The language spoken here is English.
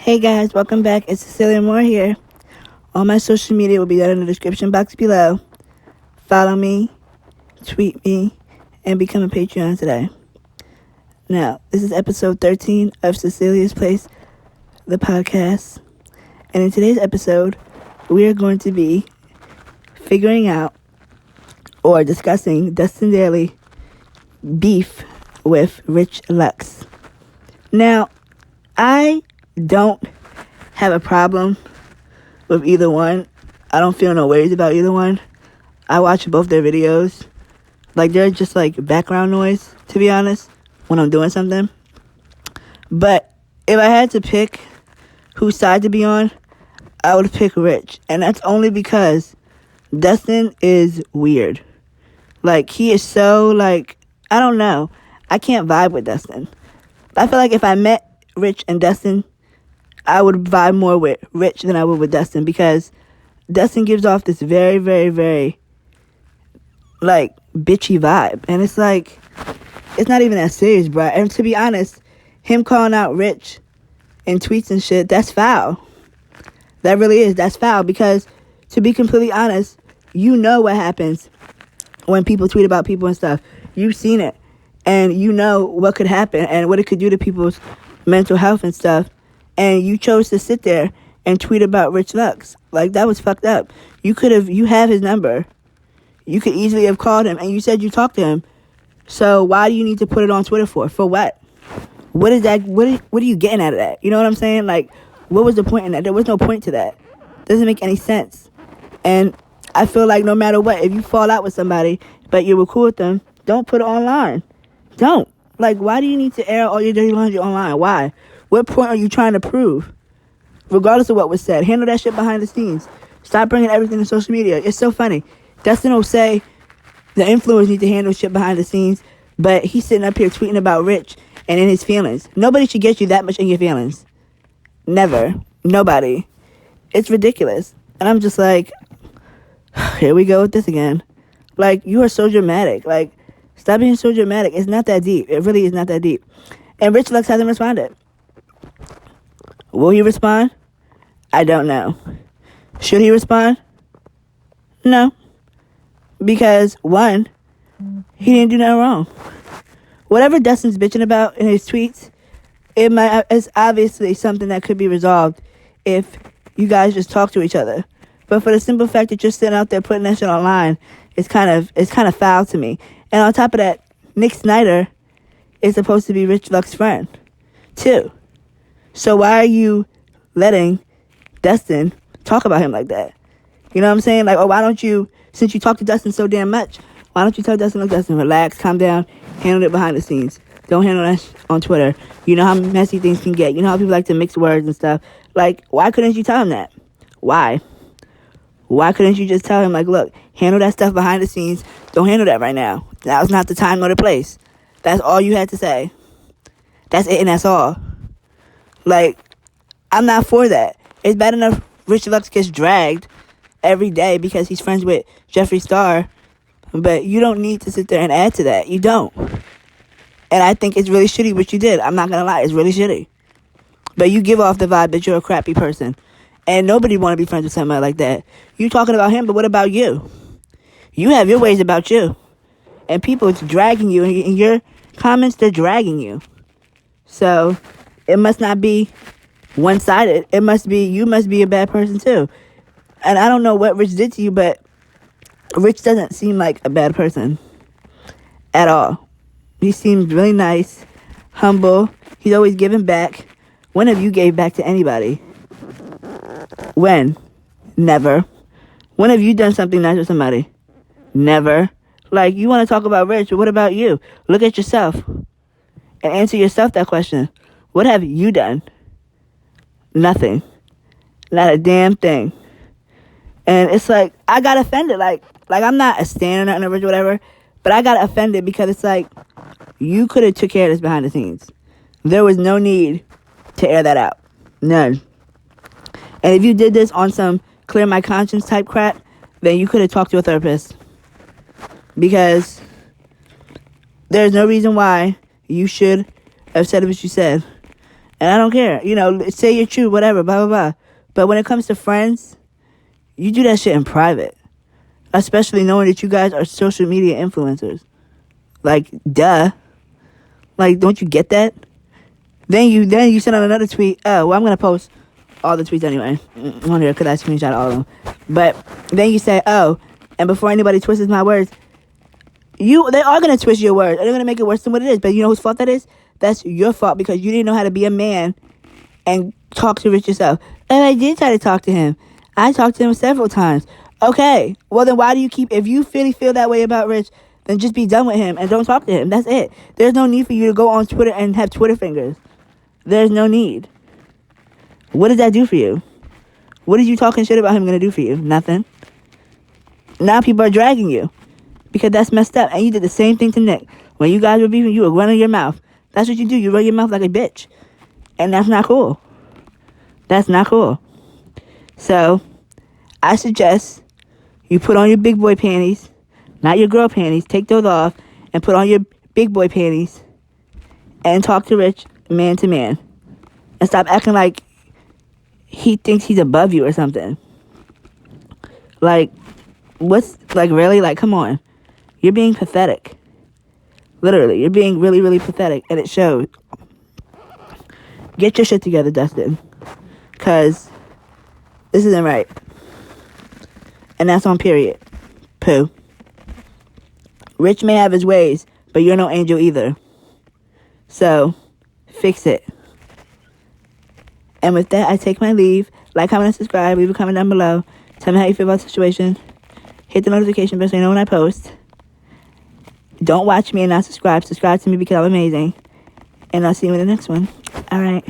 Hey guys, welcome back. It's Cecilia Mura here. All my social media will be down in the description box below. Follow me, tweet me, and become a Patreon today. Now, this is episode 13 of Cecilia's Place, the podcast. And in today's episode, we are going to be figuring out or discussing Dustin Daly beef with Rich Lux. Now, I don't have a problem with either one. I don't feel no ways about either one. I watch both their videos. Like, they're just like background noise, to be honest, when I'm doing something. But if I had to pick whose side to be on, I would pick Rich. And that's only because Dustin is weird. Like, he is so, like, I don't know. I can't vibe with Dustin. I feel like if I met Rich and Dustin, I would vibe more with Rich than I would with Dustin, because Dustin gives off this very, very, very, like, bitchy vibe. And it's like, it's not even that serious, bro. And to be honest, him calling out Rich in tweets and shit, that's foul. That really is. That's foul, because to be completely honest, you know what happens when people tweet about people and stuff. You've seen it. And you know what could happen and what it could do to people's mental health and stuff. And you chose to sit there and tweet about Rich Lux. Like, that was fucked up. You have his number. You could easily have called him, and you said you talked to him. So why do you need to put it on Twitter for? For what? What is that? What are you getting out of that? You know what I'm saying? Like, what was the point in that? There was no point to that. Doesn't make any sense. And I feel like no matter what, if you fall out with somebody, but you were cool with them, don't put it online. Don't. Like, why do you need to air all your dirty laundry online? Why? What point are you trying to prove? Regardless of what was said, handle that shit behind the scenes. Stop bringing everything to social media. It's so funny. Dustin will say the influencers need to handle shit behind the scenes, but he's sitting up here tweeting about Rich and in his feelings. Nobody should get you that much in your feelings. Never. Nobody. It's ridiculous. And I'm just like, here we go with this again. Like, you are so dramatic. Like, stop being so dramatic. It's not that deep. It really is not that deep. And Rich Lux hasn't responded. Will he respond? I don't know. Should he respond? No. Because, one, he didn't do nothing wrong. Whatever Dustin's bitching about in his tweets, it's obviously something that could be resolved if you guys just talk to each other. But for the simple fact that you're sitting out there putting that shit online, it's kind of foul to me. And on top of that, Nick Snyder is supposed to be Rich Lux's friend, too. So why are you letting Dustin talk about him like that? You know what I'm saying? Like, oh, why don't you, since you talk to Dustin so damn much, why don't you tell Dustin, look, Dustin, relax, calm down, handle it behind the scenes. Don't handle that on Twitter. You know how messy things can get. You know how people like to mix words and stuff. Like, why couldn't you tell him that? Why? Why couldn't you just tell him, like, look, handle that stuff behind the scenes. Don't handle that right now. Now's not the time nor the place. That's all you had to say. That's it and that's all. Like, I'm not for that. It's bad enough Rich Lux gets dragged every day because he's friends with Jeffree Star, but you don't need to sit there and add to that. You don't. And I think it's really shitty what you did. I'm not gonna lie, it's really shitty. But you give off the vibe that you're a crappy person, and nobody want to be friends with somebody like that. You talking about him, but what about you? You have your ways about you, and people it's dragging you. In your comments, they're dragging you. So it must not be one-sided. It must be, you must be a bad person too. And I don't know what Rich did to you, but Rich doesn't seem like a bad person at all. He seems really nice, humble. He's always giving back. When have you gave back to anybody? When? Never. When have you done something nice with somebody? Never. Like, you want to talk about Rich, but what about you? Look at yourself and answer yourself that question. What have you done? Nothing. Not a damn thing. And it's like, I got offended. Like I'm not a stan or nothing or whatever, but I got offended because it's like, you could have took care of this behind the scenes. There was no need to air that out. None. And if you did this on some clear my conscience type crap, then you could have talked to a therapist. Because there's no reason why you should have said what you said. And I don't care. You know, say you're true, whatever, blah, blah, blah. But when it comes to friends, you do that shit in private. Especially knowing that you guys are social media influencers. Like, duh. Like, don't you get that? Then you send out another tweet. Oh, well, I'm going to post all the tweets anyway. On here, because I screenshot all of them. But then you say, oh, and before anybody twists my words, they are going to twist your words. They're going to make it worse than what it is. But you know whose fault that is? That's your fault, because you didn't know how to be a man and talk to Rich yourself. And I did try to talk to him. I talked to him several times. Okay, well then why do you if you really feel that way about Rich, then just be done with him and don't talk to him. That's it. There's no need for you to go on Twitter and have Twitter fingers. There's no need. What does that do for you? What is you talking shit about him going to do for you? Nothing. Now people are dragging you because that's messed up. And you did the same thing to Nick. When you guys were beefing, you were running your mouth. That's what you do. You run your mouth like a bitch. And that's not cool. That's not cool. So, I suggest you put on your big boy panties, not your girl panties. Take those off and put on your big boy panties and talk to Rich man to man. And stop acting like he thinks he's above you or something. Like, really? Like, come on. You're being pathetic. Literally, you're being really, really pathetic, and it shows. Get your shit together, Dustin. Because this isn't right. And that's on period. Pooh. Rich may have his ways, but you're no angel either. So, fix it. And with that, I take my leave. Like, comment, and subscribe. Leave a comment down below. Tell me how you feel about the situation. Hit the notification bell so you know when I post. Don't watch me and not subscribe. Subscribe to me because I'm amazing. And I'll see you in the next one. All right.